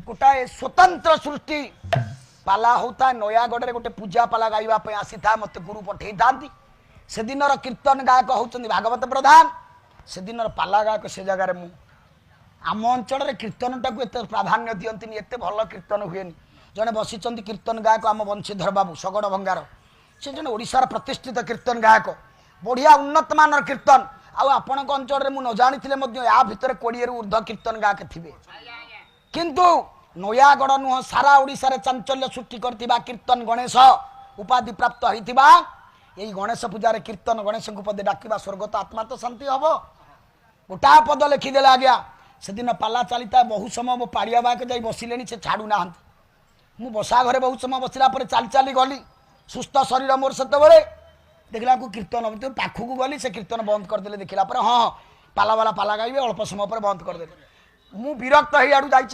गोटाए स्वतंत्र सृष्टि पाला होता नयागढ़ गोटे पूजा पाला गाइबा आसी था मत गुरु पठे था से दिन कीर्तन गायक होती भागवत प्रधान से दिन पाला गायक से जगार मु आम अंचल कीर्तन टाक एत प्राधान्य दियंती एत भल कीर्तन हुए जड़े बसी कीर्तन गायक आम बंशीधर बाबू शगड़ भंगार से जन ओडिशार प्रतिष्ठित कीर्तन गायक बढ़िया उन्नत मान कीर्तन आपण अंचल में न जानी या भितर 20 रु ऊर्ध्व कीर्तन गायक थे किंतु नयागढ़ नुह सारा ओडिशा रे चांचल्य सृष्टि करथिबा कीर्तन गणेश उपाधि प्राप्त होइथिबा एई गणेश पूजा कीर्तन गणेश को पदे डाकिबा स्वर्गत आत्मा तो शांति हबो गोटा पद लिखिदेला आज्ञा से दिन पाला चलता बहु समय मो पाड़िया बाक जाई बसिले से छाड़ू ना मु बसा घरे बहुत समय बसला पर चाली चाली गली सुस्थ शरीर मोर सेतबेले देखला को कीर्तन तो पाखु गली से कीर्तन बंद करदे देखला पर हाँ पाला वाला पाला गाइबे अल्प समय पर बंद करदे मु विरक्त हो आड़ू जाइए।